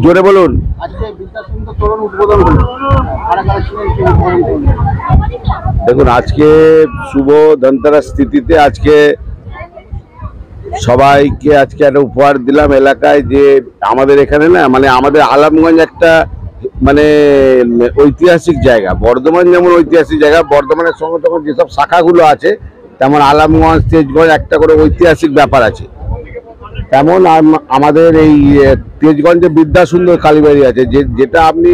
জোরে বলুন। দেখুন, আজকে শুভ ধনতেরাস তিথিতে আজকে সবাইকে আজকে একটা উপহার দিলাম এলাকায়, যে আমাদের এখানে না মানে আমাদের আলমগঞ্জ একটা মানে ঐতিহাসিক জায়গা। বর্ধমান যেমন ঐতিহাসিক জায়গা, বর্ধমানের সঙ্গে তখন যেসব শাখাগুলো আছে তেমন আলমগঞ্জ তেজগঞ্জ একটা করে ঐতিহাসিক ব্যাপার আছে। তেমন আমাদের এই তেজগঞ্জে বিদ্যাসুন্দর কালীবাড়ি আছে, যেটা আপনি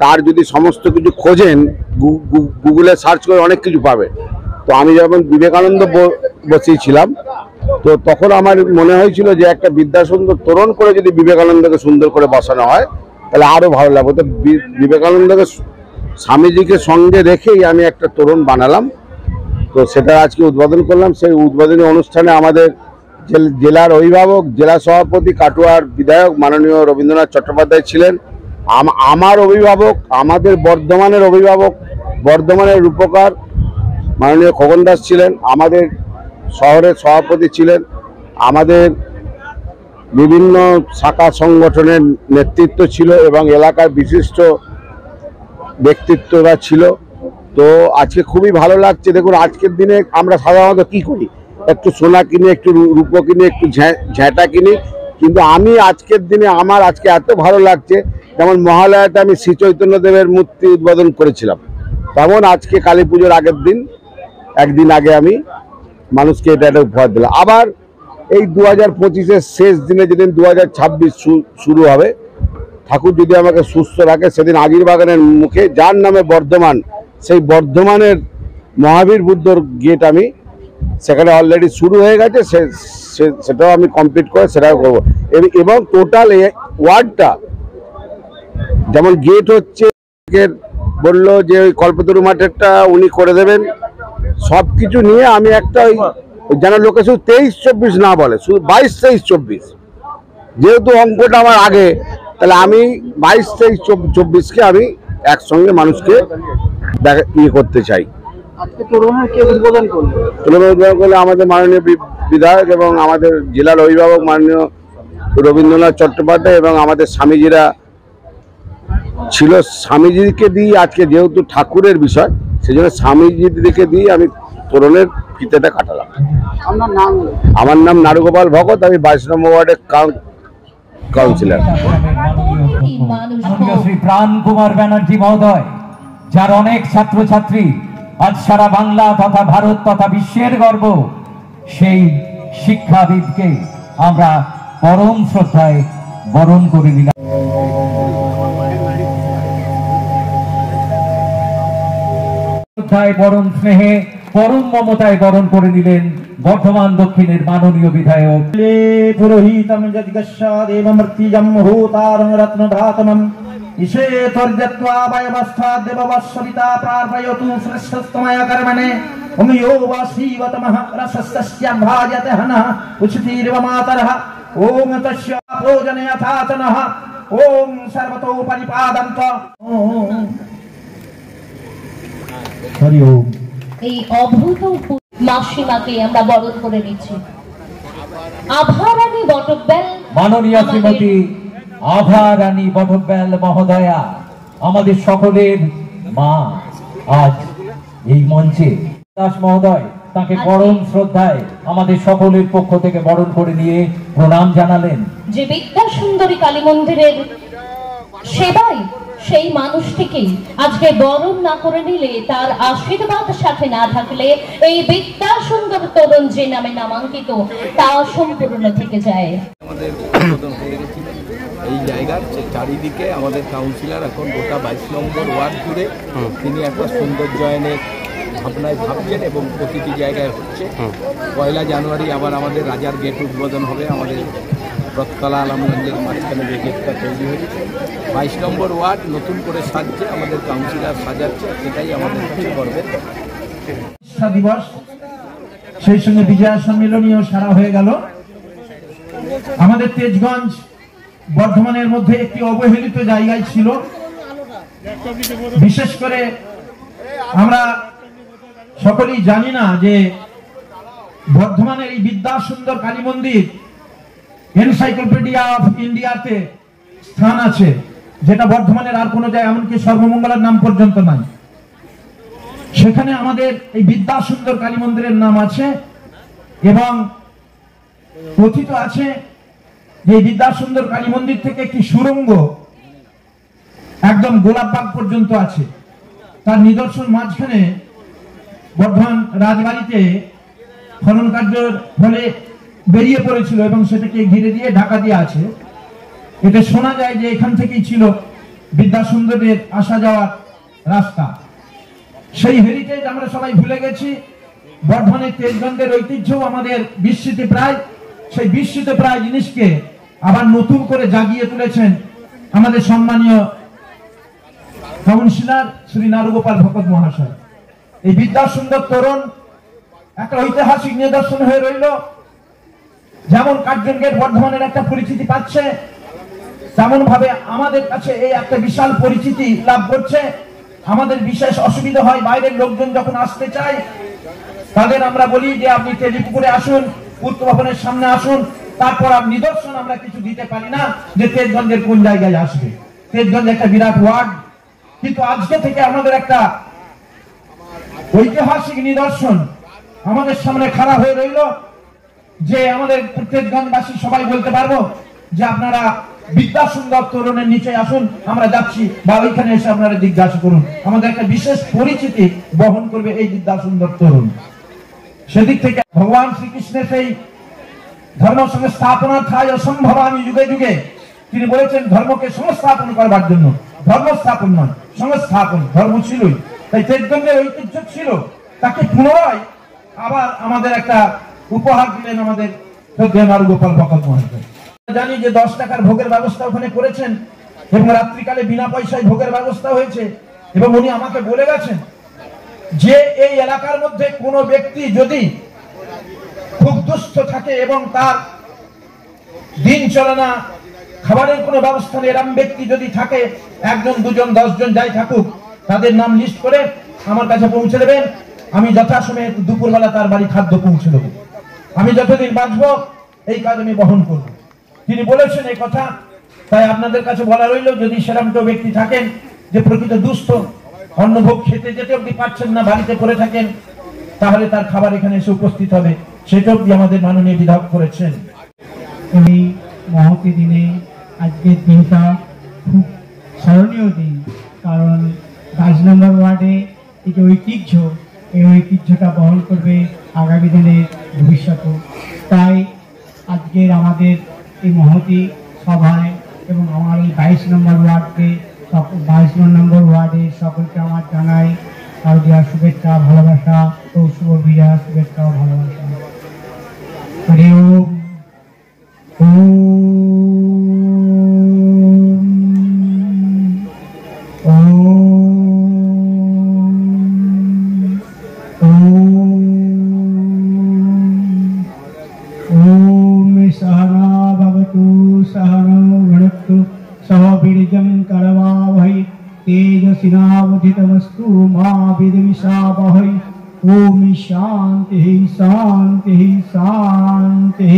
তার যদি সমস্ত কিছু খোঁজেন গুগলে সার্চ করে অনেক কিছু পাবেন। তো আমি যখন বিবেকানন্দ বসিয়েছিলাম তো তখন আমার মনে হয়েছিল যে একটা বিদ্যাসুন্দর তোরণ করে যদি বিবেকানন্দকে সুন্দর করে বসানো হয় তাহলে আরো ভালো লাগবে। তো বিবেকানন্দকে স্বামীজিকে সঙ্গে রেখেই আমি একটা তোরণ বানালাম। তো সেটা আজকে উদ্বোধন করলাম। সেই উদ্বোধনী অনুষ্ঠানে আমাদের জেলার অভিভাবক, জেলা সভাপতি, কাটোয়ার বিধায়ক মাননীয় রবীন্দ্রনাথ চট্টোপাধ্যায় ছিলেন। আমার অভিভাবক, আমাদের বর্ধমানের অভিভাবক, বর্ধমানের রূপকার মাননীয় খোকন দাস ছিলেন। আমাদের শহরের সভাপতি ছিলেন। আমাদের বিভিন্ন শাখা সংগঠনের নেতৃত্ব ছিল এবং এলাকার বিশিষ্ট ব্যক্তিত্বরা ছিল। তো আজকে খুবই ভালো লাগছে। দেখুন, আজকের দিনে আমরা সাধারণত কি করি, একটু সোনা কিনি, একটু রূপো কিনি, একটু ঝ্যাঁটা কিনি, কিন্তু আমি আজকের দিনে আমার আজকে এত ভালো লাগছে। যেমন মহালয়াতে আমি শ্রী চৈতন্যদেবের মূর্তি উদ্বোধন করেছিলাম, তেমন আজকে কালী পুজোর আগের দিন একদিন আগে আমি মানুষকে এটা একটা উপহার দিলাম। আবার এই 2025-এর শেষ দিনে যেদিন 2026 শুরু হবে, ঠাকুর যদি আমাকে সুস্থ রাখে, সেদিন আগির বাগানের মুখে যার নামে বর্ধমান, সেই বর্ধমানের মহাবীর বুদ্ধর গেট আমি সেখানে অলরেডি শুরু হয়ে গেছে, সেটাও আমি কমপ্লিট করে সেটাও করবো। এবং টোটাল ওয়ার্ডটা যেমন গেট হচ্ছে, বললো যে ওই কল্পতরু মাঠেরটা উনি করে দেবেন, সব কিছু নিয়ে আমি একটা ওই যেন লোকে শুধু 23-24 না বলে, শুধু 22-23-24, যেহেতু অঙ্কটা আমার আগে, তাহলে আমি 22-23-24কে আমি একসঙ্গে মানুষকে ইয়ে করতে চাই। উদ্বোধন করলে আমাদের মাননীয় বিধায়ক এবং আমাদের জেলার অভিভাবক মাননীয় রবীন্দ্রনাথ চট্টোপাধ্যায় এবং আমাদের স্বামীজিরা ছিল। স্বামীজিকে দিয়ে আজকে যেহেতু ঠাকুরের বিষয়, সেই জন্য স্বামীজিকে দিয়ে আমি তোরণের ফিতেটা কাটালাম। আমার নাম নারুগোপাল ভগত, আমি 22 নম্বর ওয়ার্ডের কাউন্সিলর। শ্রী প্রাণ কুমার ব্যানার্জি মহোদয়, যার অনেক ছাত্রছাত্রী আজ সারা বাংলা তথা ভারত তথা বিশ্বের গর্ব, সেই শিক্ষাবিদকে আমরা পরম শ্রদ্ধায় বরণ করে নিলাম। পরম স্নেহে পরম মমতায় বরণ করে নিলেন বর্ধমান দক্ষিণের মাননীয় বিধায়ক পুরোহিতম যদিগস্যাদেবমর্তিজম মুহূতারং রত্নধাতমম ইশে তর্জত্বা বয়বস্থা দেববৎসবিতা প্রার্পয়তু শ্রেষ্ঠস্তময় কর্মণে ওম यो वासीवतमः रसस्यं भाजते हनः उचितीर्व मातरः ओम तस्य भोजनयथाचनः ओम सर्वतो परिपादन्त हरि ओम। এই অভূতপূর্ব মাসিমাকে আমরা বরণ করে নিচ্ছি। আভারানী বটব্যাল মাননীয় শ্রীমতী আভারানী বটব্যাল মহোদয়া, আমাদের সকলের মা, আজ এই মঞ্চে দাস মহোদয় তাকে পরম শ্রদ্ধায় আমাদের সকলের পক্ষ থেকে বরণ করে নিয়ে প্রণাম জানালেন। যে বিদ্যা সুন্দরী কালী মন্দিরের সেবাই সেই মানুষটিকে আজকে বরণ না করে নিলে, তার আশীর্বাদ সাথে না থাকলে এই বিদ্যা সুন্দর তরুণ যে নামে নামাঙ্কিত তা সম্পূর্ণ থেকে যায়। আমাদের উদ্বোধন হয়ে গেছিল এই জায়গার চারিদিকে আমাদের কাউন্সিলর এখন গোটা 22 নম্বর ওয়ার্ড জুড়ে তিনি একটা সৌন্দর্যায়নের ভাবনায় ভাবছেন এবং প্রতিটি জায়গায় হচ্ছে। 1 জানুয়ারি আবার আমাদের রাজার গেট উদ্বোধন হবে, আমাদের রথতলা আলমগঞ্জের মাঝখানে যে গেটটা তৈরি হয়েছে। 22 নম্বর ওয়ার্ড নতুন করে সাজছে, আমাদের কাউন্সিলর সাজাচ্ছে, সেটাই আমাদের কাছে গর্বের দিবস। সেই সঙ্গে বিজয়া সম্মেলনীও সারা হয়ে গেল। আমাদের তেজগঞ্জ বর্ধমানের মধ্যে একটি অবহেলিত জায়গায় ছিল। বিশেষ করে আমরা সকলেই জানি না যে বর্ধমানের এই বিদ্যাসুন্দর কালী মন্দির এনসাইক্লোপিডিয়া অফ ইন্ডিয়াতে স্থান আছে, যেটা বর্ধমানের আর কোনো জায়গায়, এমনকি সর্বমঙ্গলার নাম পর্যন্ত নাই। সেখানে আমাদের এই বিদ্যাসুন্দর কালী মন্দিরের নাম আছে এবং কথিত আছে যে বিদ্যাসুন্দর কালী মন্দির থেকে একটি সুড়ঙ্গ একদম গোলাপবাগ পর্যন্ত আছে। তার নিদর্শন মাঝখানে বর্ধমান রাজবাড়িতে খনন কার্যের ফলে বেরিয়ে পড়েছিল এবং সেটাকে ঘিরে দিয়ে ঢাকা দিয়ে আছে। এটা শোনা যায় যে এখান থেকেই ছিল বিদ্যাসুন্দরের আসা যাওয়ার রাস্তা। সেই হেরিটেজ আমরা সবাই ভুলে গেছি। বর্ধমানের তেজগঞ্জের ঐতিহ্য আমাদের বিস্মৃতি প্রায়, সেই বিস্মৃতি প্রায় জিনিসকে আবার নতুন করে জাগিয়ে তুলেছেন আমাদের সম্মানীয় কাউন্সিলর শ্রী নারুগোপাল ভকত মহাশয়। এই বিদ্যাসুন্দর তোরণ একটা ঐতিহাসিক নিদর্শন হয়ে রইল। যেমন কার্জন গেট বর্ধমানের একটা পরিচিতি পাচ্ছে, তেমন ভাবে আমাদের কাছে এই একটা বিশাল পরিচিতি লাভ করছে। আমাদের বিশেষ অসুবিধা হয়, বাইরের লোকজন যখন আসতে চায় তাদের আমরা বলি যে আপনি তেলিপুকুরে আসুন, পূর্ত ভবনের সামনে আসুন, তারপর নিদর্শন আমরা কিছু দিতে পারি না যে তেজগঞ্জের কোন জায়গায় আসবে। তেজগঞ্জ একটা বিরাট ওয়ার্ড, কিন্তু আজকে থেকে আমাদের একটা ঐতিহাসিক নিদর্শন আমাদের সামনে খাড়া হয়ে রইল যে আমাদের তেজগঞ্জবাসী সবাই বলতে পারবো যে আপনারা বিদ্যাসুন্দর তোরণের নিচে আসুন, আমরা যাচ্ছি, বা ওইখানে এসে আপনারা জিজ্ঞাসা করুন। আমাদের একটা বিশেষ পরিচিতি বহন করবে এই বিদ্যাসুন্দর তোরণ। সেদিক থেকে ভগবান শ্রীকৃষ্ণের সেই ধর্ম সংস্থাপনা থাই অসম্ভব আমি যুগে যুগে, তিনি বলেছেন ধর্মকে সংস্থাপন করবার জন্য, ধর্ম স্থাপন নয় সংস্থাপন। ধর্ম ছিলই, তাই তেজগঞ্জের ঐতিহ্য ছিল, তাকে পুনরায় আবার আমাদের একটা উপহার দিলেন আমাদের নারুগোপাল ভকত মহাশয়। জানি যে 10 টাকার ভোগের ব্যবস্থা ওখানে করেছেন এবং রাত্রিকালে বিনা পয়সায় ভোগের ব্যবস্থা হয়েছে। এবং উনি আমাকে বলে গেছেন যে এই এলাকার মধ্যে কোনো ব্যক্তি যদি খুব দুস্থ থাকে এবং তার দিন চলে না, খাবারের কোনো ব্যবস্থা নেই, এরকম ব্যক্তি যদি থাকে, 1 জন 2 জন 10 জন যাই থাকুক, তাদের নাম লিস্ট করে আমার কাছে পৌঁছে দেবেন। আমি যথাসময়ে দুপুরবেলা তার বাড়ি খাদ্য পৌঁছে দেবো। আমি যতদিন বাঁচবো এই কাজ আমি বহন করব। তিনি বলেছেন এই কথা, তাই আপনাদের কাছে বলা রইল, যদি সেরকম কেউ ব্যক্তি থাকেন যে প্রকৃত দুস্থ, অন্নভোগ খেতে যেতে অব্দি পাচ্ছেন না, বাড়িতে পড়ে থাকেন, তাহলে তার খাবার এখানে এসে উপস্থিত হবে, সেটা অব্দি আমাদের মাননীয় বিধায়ক করেছেন। এই মহতি দিনে আজকের দিনটা খুব স্মরণীয় দিন, কারণ 22 নম্বর ওয়ার্ডে এই যে ঐতিহ্য, এই ঐতিহ্যটা বহন করবে আগামী দিনের ভবিষ্যতে। তাই আজকের আমাদের এই মহতি সভায় এবং আমার এই 22 নম্বর ওয়ার্ডে 22 নম্বর ওয়ার্ডে সকলকে আমার জানাই শারদীয়া শুভেচ্ছা, ভালোবাসা ও শুভ বিজয়া শুভেচ্ছা ও ভালোবাসা। হরি ওম। तेजस्विनावधितमस्तु मा विद्विषावहै। ओम शांति शांति शांति।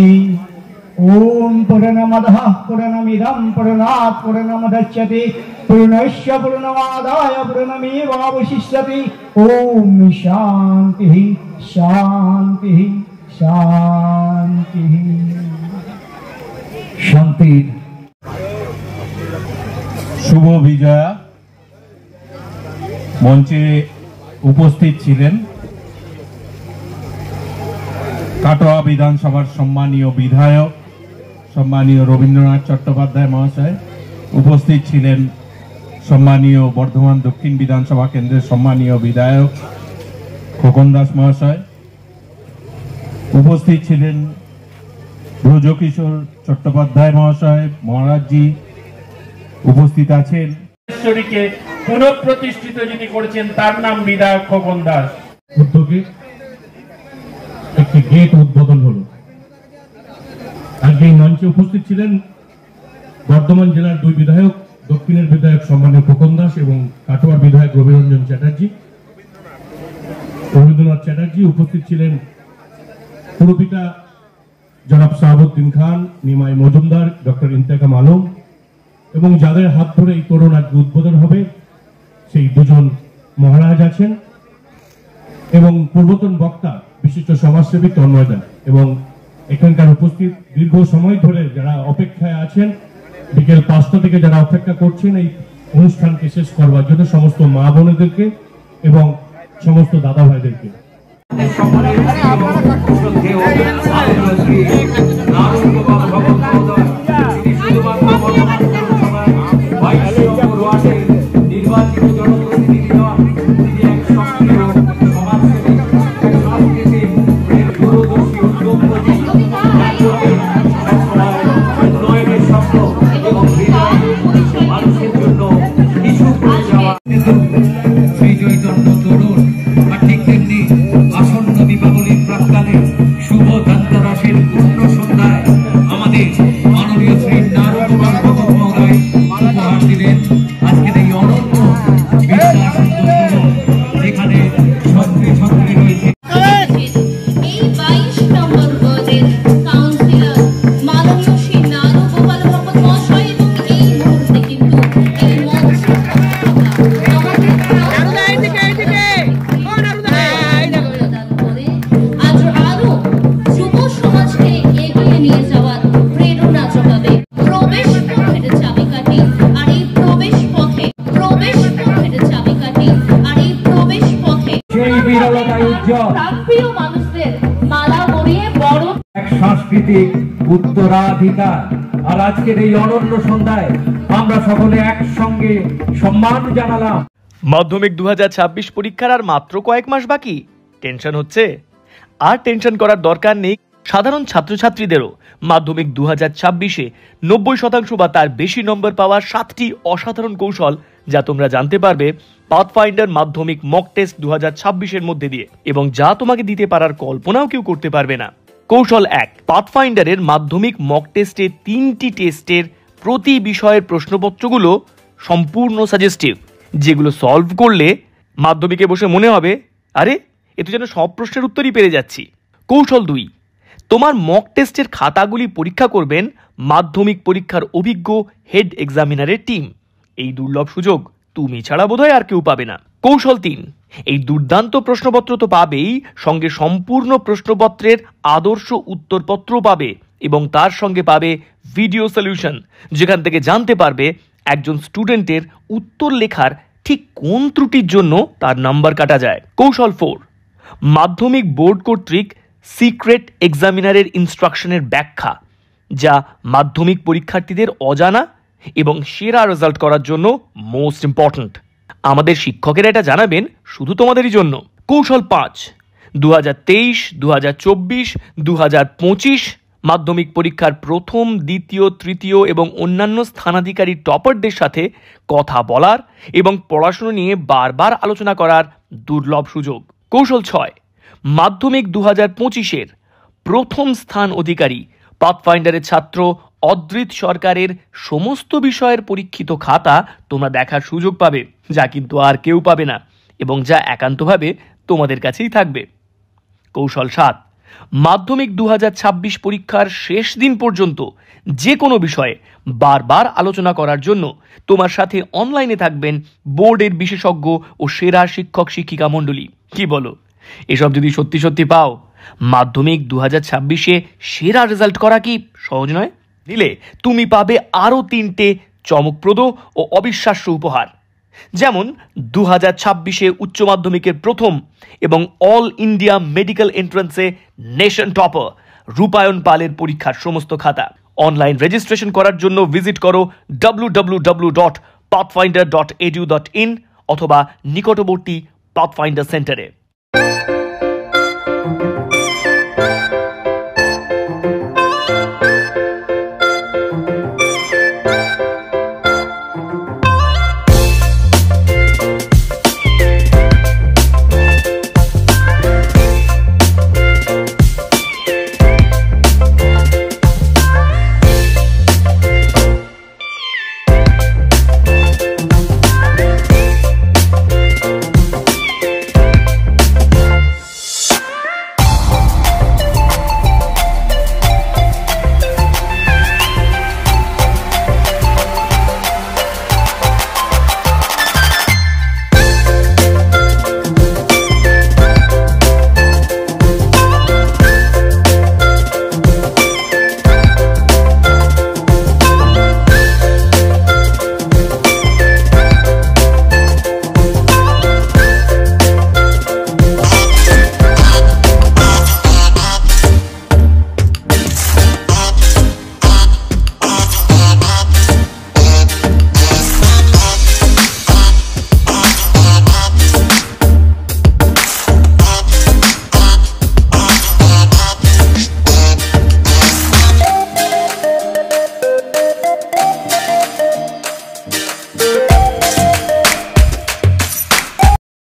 ओम पूर्णमदः पूर्णमिदं पूर्णात् पूर्णमुदच्यते पूर्णस्य पूर्णमादाय पूर्णमेवावशिष्यते। ओम शांति शांति शांति। শান্তির শুভ বিজয়া মঞ্চে উপস্থিত ছিলেন কাটোয়া বিধানসভার সম্মানীয় বিধায়ক সম্মানীয় রবীন্দ্রনাথ চট্টোপাধ্যায় মহাশয়, উপস্থিত ছিলেন সম্মানীয় বর্ধমান দক্ষিণ বিধানসভা কেন্দ্রের সম্মানীয় বিধায়ক খোকন দাস মহাশয়, উপস্থিত ছিলেন ব্রজকিশোর চট্টোপাধ্যায় মহাশয় মহারাজজি, উপস্থিত আছেন ঈশ্বরীকে পুনঃপ্রতিষ্ঠিত যিনি করেছেন তার নাম বিধায়ক খোকন দাস। উদ্যোগে একটি গেট উদ্বোধন হলো। আজকে এই মঞ্চে উপস্থিত ছিলেন বর্ধমান জেলার 2 বিধায়ক, দক্ষিণের বিধায়ক সম্মানীয় খোকন দাস এবং কাটোয়ার বিধায়ক রবিরঞ্জন চ্যাটার্জি, রবীন্দ্রনাথ চ্যাটার্জি। উপস্থিত ছিলেন পুরপিতা জনাব সাহাবুদ্দিন খান, নিমাই মজুমদার, ডক্টর ইন্তেকাম আলম এবং যাদের হাত ধরে এই তরুণ আজকে উদ্বোধন হবে সেই দুজন মহারাজ আছেন এবং পূর্বতন বক্তা বিশিষ্ট সমাজসেবী তন্ময় দা এবং এখানকার উপস্থিত দীর্ঘ সময় ধরে যারা অপেক্ষায় আছেন, বিকেল 5টা থেকে যারা অপেক্ষা করছেন এই অনুষ্ঠানকে শেষ করবার জন্য, সমস্ত মা বোনেদেরকে এবং সমস্ত দাদা ভাইদেরকে। নির্বাচিত জনপ্রতিনিধি নন, তিনি এক সক্রিয় সমাজসেবী, সাংস্কৃতিক দূরদর্শী উদ্যোগপতি, উন্নয়নের স্বপ্ন এবং মানুষের জন্য কিছু করে যাওয়া। শ্রী চৈতন্য তরুণ আর ঠিক তেমনি আসন্ন দীপাবলির প্রাক্কালে শুভ ধনতেরাসের পূর্ণ সন্ধ্যায় আমাদের মাননীয় শ্রী নারদ মহোদয় উপহার দিলেন আজকের এই অনন্য যেখানে ছত্রে ছত্রে রয়েছে। এই 22 নম্বর ওয়ার্ডের কাউন্সিলর মাননীয় শ্রী নারু গোপাল ভগত মহাশয় এবং এই মুহূর্তে কিন্তু এই মঞ্চে আজ আরো যুব সমাজকে এগিয়ে নিয়ে যাওয়ার প্রেরণা যোগাবে। প্রবেশ পথের চাবিকাঠি আর এই প্রবেশ পথে চাবিকাঠি আর এই প্রবেশ পথে সেই বিরলতায় উজ্জ্বল প্রিয় মানুষদের মালা পরিয়ে বড় এক সাংস্কৃতিক উত্তরাধিকার। আর আজকের এই অনন্য সন্ধ্যায় আমরা সকলে একসঙ্গে সম্মান জানালাম। মাধ্যমিক 2026 পরীক্ষার আর মাত্র কয়েক মাস বাকি। টেনশন হচ্ছে? আর টেনশন করার দরকার নেই। সাধারণ ছাত্রছাত্রীদেরও মাধ্যমিক 2026-এ 90% বা তার বেশি নম্বর পাওয়ার 7টি অসাধারণ কৌশল যা তোমরা জানতে পারবে পাথফাইন্ডার মাধ্যমিক মক টেস্ট 2026-এর মধ্যে দিয়ে, এবং যা তোমাকে দিতে পারার কল্পনাও কেউ করতে পারবে না। কৌশল 1, পাথফাইন্ডারের মাধ্যমিক মক টেস্টে 3টি টেস্টের প্রতি বিষয়ের প্রশ্নপত্রগুলো সম্পূর্ণ সাজেস্টিভ, যেগুলো সলভ করলে মাধ্যমিকে বসে মনে হবে আরে এ তো যেন সব প্রশ্নের উত্তরই পেরে যাচ্ছি। কৌশল 2, তোমার মক টেস্টের খাতাগুলি পরীক্ষা করবেন মাধ্যমিক পরীক্ষার অভিজ্ঞ হেড এক্সামিনারের টিম। এই দুর্লভ সুযোগ তুমি ছাড়া বোধহয় আর কেউ পাবে না। কৌশল 3, এই দুর্দান্ত প্রশ্নপত্র তো পাবেই, সঙ্গে সম্পূর্ণ প্রশ্নপত্রের আদর্শ উত্তরপত্র পাবে এবং তার সঙ্গে পাবে ভিডিও সলিউশন, যেখান থেকে জানতে পারবে একজন স্টুডেন্টের উত্তর লেখার ঠিক কোন ত্রুটির জন্য তার নাম্বার কাটা যায়। কৌশল 4, মাধ্যমিক বোর্ড কর্তৃক সিক্রেট এক্সামিনারের ইনস্ট্রাকশনের ব্যাখ্যা, যা মাধ্যমিক পরীক্ষার্থীদের অজানা এবং সেরা রেজাল্ট করার জন্য মোস্ট ইম্পর্ট্যান্ট। আমাদের শিক্ষকেরা এটা জানাবেন শুধু তোমাদেরই জন্য। কৌশল 5, 2023, 2024, 2025 মাধ্যমিক পরীক্ষার প্রথম, দ্বিতীয়, তৃতীয় এবং অন্যান্য স্থানাধিকারী টপারদের সাথে কথা বলার এবং পড়াশোনা নিয়ে বারবার আলোচনা করার দুর্লভ সুযোগ। কৌশল 6, মাধ্যমিক 2025-এর প্রথম স্থান অধিকারী পাথফাইন্ডারের ছাত্র অদ্রিত সরকারের সমস্ত বিষয়ের পরীক্ষিত খাতা তোমরা দেখার সুযোগ পাবে, যা কিন্তু আর কেউ পাবে না এবং যা একান্তভাবে তোমাদের কাছেই থাকবে। কৌশল 7, মাধ্যমিক 2026 পরীক্ষার শেষ দিন পর্যন্ত যে কোনো বিষয়ে বারবার আলোচনা করার জন্য তোমার সাথে অনলাইনে থাকবেন বোর্ডের বিশেষজ্ঞ ও সেরা শিক্ষক শিক্ষিকা মণ্ডলী। কি বলো? এসব যদি সত্যি সত্যি পাও, মাধ্যমিক 2026-এ সেরা রেজাল্ট করা কি সহজ নয়? নিলে তুমি পাবে আরও 3টে চমকপ্রদ ও অবিশ্বাস্য উপহার, যেমন 2026-এ উচ্চ মাধ্যমিকের প্রথম এবং অল ইন্ডিয়া মেডিকেল এন্ট্রান্সে নেশন টপার রূপায়ণ পালের পরীক্ষার সমস্ত খাতা। অনলাইন রেজিস্ট্রেশন করার জন্য ভিজিট করো www.pathfinder.edu.in অথবা নিকটবর্তী পাথফাইন্ডার সেন্টারে।